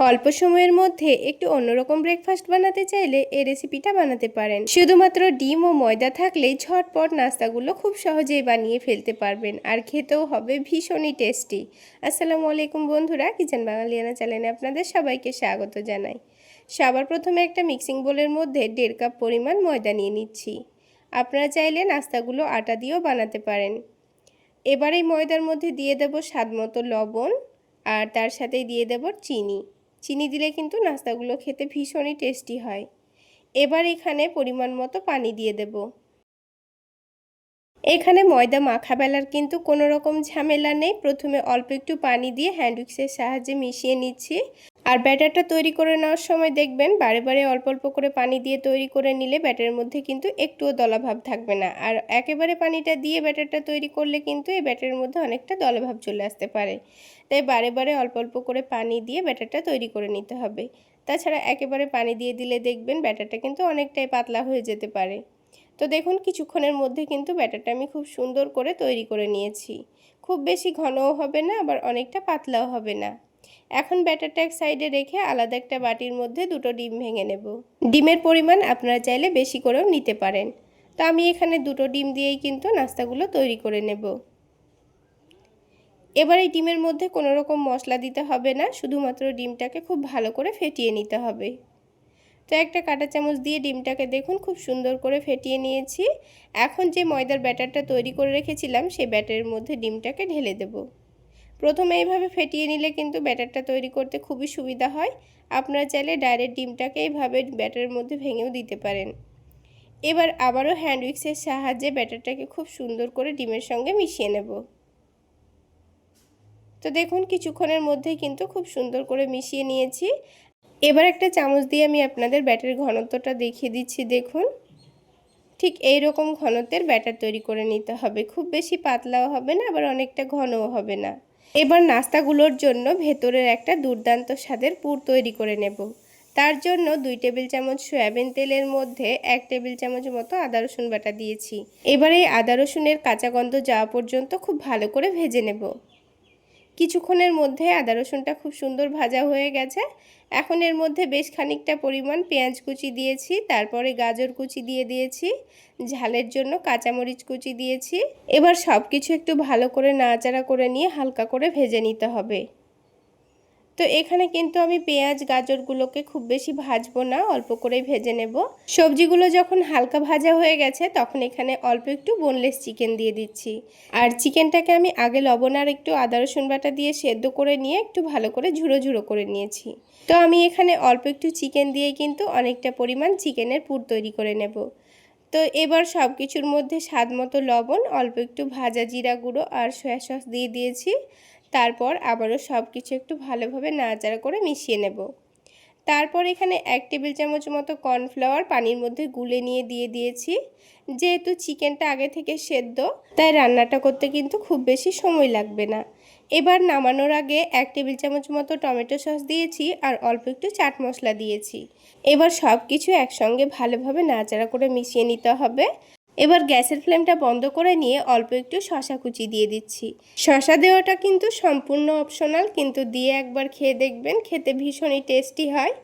অল্প সময়ের মধ্যে একটু অন্যরকম ব্রেকফাস্ট বানাতে চাইলে এই রেসিপিটা বানাতে পারেন। শুধুমাত্র ডিম ও ময়দা থাকলেই ঝটপট নাস্তাগুলো খুব সহজেই বানিয়ে ফেলতে পারবেন, আর খেতেও হবে ভীষণই টেস্টি। আসসালামু আলাইকুম বন্ধুরা, কিচেন বাঙালিয়ানা চ্যানেলে আপনাদের সবাইকে স্বাগত জানাই। সবার প্রথমে একটা মিক্সিং বোলের মধ্যে 1.5 কাপ পরিমাণ ময়দা নিয়ে নিচ্ছি। আপনারা চাইলে নাস্তাগুলো আটা দিয়েও বানাতে পারেন। এবার এই ময়দার মধ্যে দিয়ে দেব স্বাদমতো লবণ, আর তার সাথেই দিয়ে দেব চিনি দিলে কিন্তু নাস্তাগুলো খেতে ভীষণই টেস্টি হয়। এবার এখানে পরিমাণ মতো পানি দিয়ে দেব। এখানে ময়দা মাখা বেলার কিন্তু কোনো রকম ঝামেলা নেই। প্রথমে অল্প একটু পানি দিয়ে হ্যান্ড উইক্সের সাহায্যে মিশিয়ে নিচ্ছি। আর ব্যাটারটা তৈরি করে নেওয়ার সময় দেখবেন বারে বারে অল্প অল্প করে পানি দিয়ে তৈরি করে নিলে ব্যাটারের মধ্যে কিন্তু একটুও দলাভাব থাকবে না। আর একেবারে পানিটা দিয়ে ব্যাটারটা তৈরি করলে কিন্তু এই ব্যাটারের মধ্যে অনেকটা দলাভাব চলে আসতে পারে। তাই বারে বারে অল্প অল্প করে পানি দিয়ে ব্যাটারটা তৈরি করে নিতে হবে। তাছাড়া একেবারে পানি দিয়ে দিলে দেখবেন ব্যাটারটা কিন্তু অনেকটাই পাতলা হয়ে যেতে পারে। তো দেখুন কিছুক্ষণের মধ্যে কিন্তু ব্যাটারটা আমি খুব সুন্দর করে তৈরি করে নিয়েছি। খুব বেশি ঘনও হবে না, আবার অনেকটা পাতলাও হবে না। এখন ব্যাটারটা এক সাইডে রেখে আলাদা একটা বাটির মধ্যে 2টো ডিম ভেঙে নেব। ডিমের পরিমাণ আপনারা চাইলে বেশি করেও নিতে পারেন। তো আমি এখানে 2টো ডিম দিয়েই কিন্তু নাস্তাগুলো তৈরি করে নেব। এবার এই ডিমের মধ্যে কোনো রকম মশলা দিতে হবে না, শুধুমাত্র ডিমটাকে খুব ভালো করে ফেটিয়ে নিতে হবে। তো একটা কাঁটা চামচ দিয়ে ডিমটাকে দেখুন খুব সুন্দর করে ফেটিয়ে নিয়েছি। এখন যে ময়দার ব্যাটারটা তৈরি করে রেখেছিলাম সেই ব্যাটারের মধ্যে ডিমটাকে ঢেলে দেব। প্রথমে এইভাবে ফেটিয়ে নিলে কিন্তু ব্যাটারটা তৈরি করতে খুবই সুবিধা হয়। আপনারা চাইলে ডাইরেক্ট ডিমটাকে এইভাবে ব্যাটারের মধ্যে ভেঙেও দিতে পারেন। এবার আবারও হ্যান্ড উইক্সের সাহায্যে ব্যাটারটাকে খুব সুন্দর করে ডিমের সঙ্গে মিশিয়ে নেব। তো দেখুন কিছুক্ষণের মধ্যেই কিন্তু খুব সুন্দর করে মিশিয়ে নিয়েছি। এবার একটা চামচ দিয়ে আমি আপনাদের ব্যাটারের ঘনত্বটা দেখিয়ে দিচ্ছি। দেখুন ঠিক এই রকম ঘনত্বের ব্যাটার তৈরি করে নিতে হবে। খুব বেশি পাতলাও হবে না, আবার অনেকটা ঘনও হবে না। এবার নাস্তাগুলোর জন্য ভেতরের একটা দুর্দান্ত স্বাদের পুর তৈরি করে নেব। তার জন্য 2 টেবিল চামচ সয়াবিন তেলের মধ্যে 1 টেবিল চামচ মতো আদা রসুন বাটা দিয়েছি। এবার এই আদা রসুনের কাঁচা গন্ধ যাওয়া পর্যন্ত খুব ভালো করে ভেজে নেব। কিছুক্ষণের মধ্যে আদা রসুনটা খুব সুন্দর ভাজা হয়ে গেছে। এখন এর মধ্যে বেশ খানিকটা পরিমাণ পেঁয়াজ কুচি দিয়েছি, তারপরে গাজর কুচি দিয়ে দিয়েছি, ঝালের জন্য কাঁচামরিচ কুচি দিয়েছি। এবার সব কিছু একটু ভালো করে নাড়াচাড়া করে নিয়ে হালকা করে ভেজে নিতে হবে। তো এখানে কিন্তু আমি পেঁয়াজ গাজরগুলোকে খুব বেশি ভাজবো না, অল্প করেই ভেজে নেব। সবজিগুলো যখন হালকা ভাজা হয়ে গেছে তখন এখানে অল্প একটু বোনলেস চিকেন দিয়ে দিচ্ছি। আর চিকেনটাকে আমি আগে লবণ আর একটু আদা রসুন বাটা দিয়ে সেদ্ধ করে নিয়ে একটু ভালো করে ঝুড়ো ঝুড়ো করে নিয়েছি। তো আমি এখানে অল্প একটু চিকেন দিয়ে কিন্তু অনেকটা পরিমাণ চিকেনের পুর তৈরি করে নেব। তো এবার সব কিছুর মধ্যে স্বাদ মতো লবণ, অল্প একটু ভাজা জিরা গুঁড়ো আর সয়া সস দিয়ে দিয়েছি। তারপর আবারও সব কিছু একটু ভালোভাবে নাড়াচাড়া করে মিশিয়ে নেব। তারপর এখানে 1 টেবিল চামচ মতো কর্নফ্লাওয়ার পানির মধ্যে গুলে নিয়ে দিয়ে দিয়েছি। যেহেতু চিকেনটা আগে থেকে সেদ্ধ, তাই রান্নাটা করতে কিন্তু খুব বেশি সময় লাগবে না। এবার নামানোর আগে 1 টেবিল চামচ মতো টমেটো সস দিয়েছি আর অল্প একটু চাট মশলা দিয়েছি। এবার সব কিছু একসঙ্গে ভালোভাবে নাড়াচাড়া করে মিশিয়ে নিতে হবে। এবার গ্যাসের ফ্লেমটা বন্ধ করে নিয়ে অল্প একটু শসা কুচি দিয়ে দিচ্ছি। শসা দেওয়াটা কিন্তু সম্পূর্ণ অপশনাল, কিন্তু দিয়ে একবার খেয়ে দেখবেন, খেতে ভীষণই টেস্টি হয়।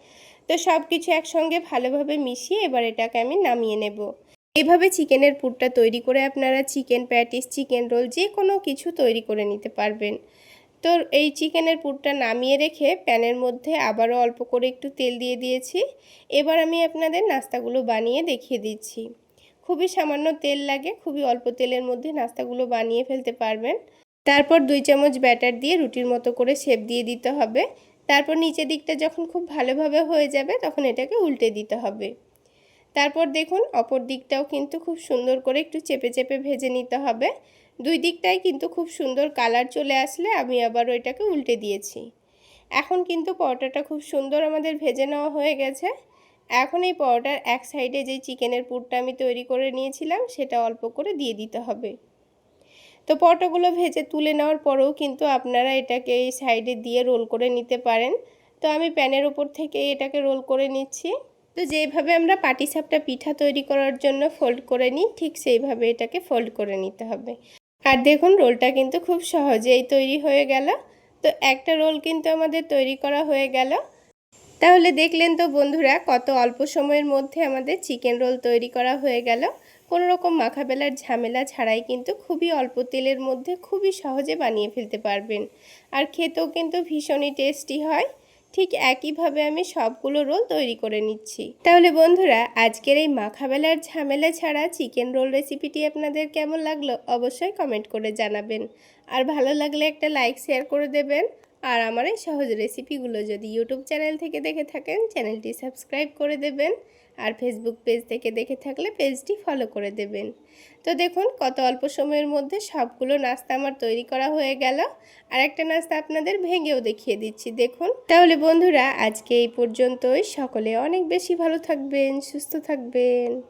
তো সব কিছু একসঙ্গে ভালোভাবে মিশিয়ে এবার এটাকে আমি নামিয়ে নেব। এভাবে চিকেনের পুরটা তৈরি করে আপনারা চিকেন প্যাটিস, চিকেন রোল যে কোনো কিছু তৈরি করে নিতে পারবেন। তো এই চিকেনের পুরটা নামিয়ে রেখে প্যানের মধ্যে আবারও অল্প করে একটু তেল দিয়ে দিয়েছি। এবার আমি আপনাদের নাস্তাগুলো বানিয়ে দেখিয়ে দিচ্ছি। খুবই সামান্য তেল লাগে, খুবই অল্প তেলের মধ্যে নাস্তাগুলো বানিয়ে ফেলতে পারবেন। তারপর 2 চামচ ব্যাটার দিয়ে রুটির মতো করে শেপ দিয়ে দিতে হবে। তারপর নিচের দিকটা যখন খুব ভালোভাবে হয়ে যাবে তখন এটাকে উল্টে দিতে হবে। তারপর দেখুন অপর দিকটাও কিন্তু খুব সুন্দর করে একটু চেপে চেপে ভেজে নিতে হবে। 2 দিকটাই কিন্তু খুব সুন্দর কালার চলে আসলে আমি আবারও এটাকে উল্টে দিয়েছি। এখন কিন্তু পরোটাটা খুব সুন্দর আমাদের ভেজে নেওয়া হয়ে গেছে। এখন এই পরোটার এক সাইডে যেই চিকেনের পুরটা আমি তৈরি করে নিয়েছিলাম সেটা অল্প করে দিয়ে দিতে হবে। তো পরোটাগুলো ভেজে তুলে নেওয়ার পরেও কিন্তু আপনারা এটাকে এই সাইডে দিয়ে রোল করে নিতে পারেন। তো আমি প্যানের উপর থেকে এটাকে রোল করে নিচ্ছি। তো যেইভাবে আমরা পাটিসাপটা পিঠা তৈরি করার জন্য ফোল্ড করে নিই, ঠিক সেইভাবে এটাকে ফোল্ড করে নিতে হবে। আর দেখুন রোলটা কিন্তু খুব সহজেই তৈরি হয়ে গেল। তো একটা রোল কিন্তু আমাদের তৈরি করা হয়ে গেল। তাহলে দেখলেন তো বন্ধুরা, কত অল্প সময়ের মধ্যে আমাদের চিকেন রোল তৈরি করা হয়ে গেল। কোনো রকম মাখা বেলার ঝামেলা ছাড়াই কিন্তু খুবই অল্প তেলের মধ্যে খুবই সহজে বানিয়ে ফেলতে পারবেন। আর খেতেও কিন্তু ভীষণই টেস্টি হয়। ঠিক একইভাবে আমি সবগুলো রোল তৈরি করে নিচ্ছি। তাহলে বন্ধুরা, আজকের এই মাখা বেলার ঝামেলা ছাড়া চিকেন রোল রেসিপিটি আপনাদের কেমন লাগলো অবশ্যই কমেন্ট করে জানাবেন। আর ভালো লাগলে একটা লাইক শেয়ার করে দেবেন। আর আমার এই সহজ রেসিপিগুলো যদি ইউটিউব চ্যানেল থেকে দেখে থাকেন, চ্যানেলটি সাবস্ক্রাইব করে দেবেন। আর ফেসবুক পেজ থেকে দেখে থাকলে পেজটি ফলো করে দেবেন। তো দেখুন, কত অল্প সময়ের মধ্যে সবগুলো নাস্তা আমার তৈরি করা হয়ে গেল। আর একটা নাস্তা আপনাদের ভেঙেও দেখিয়ে দিচ্ছি, দেখুন। তাহলে বন্ধুরা, আজকে এই পর্যন্তই। সকলে অনেক বেশি ভালো থাকবেন, সুস্থ থাকবেন।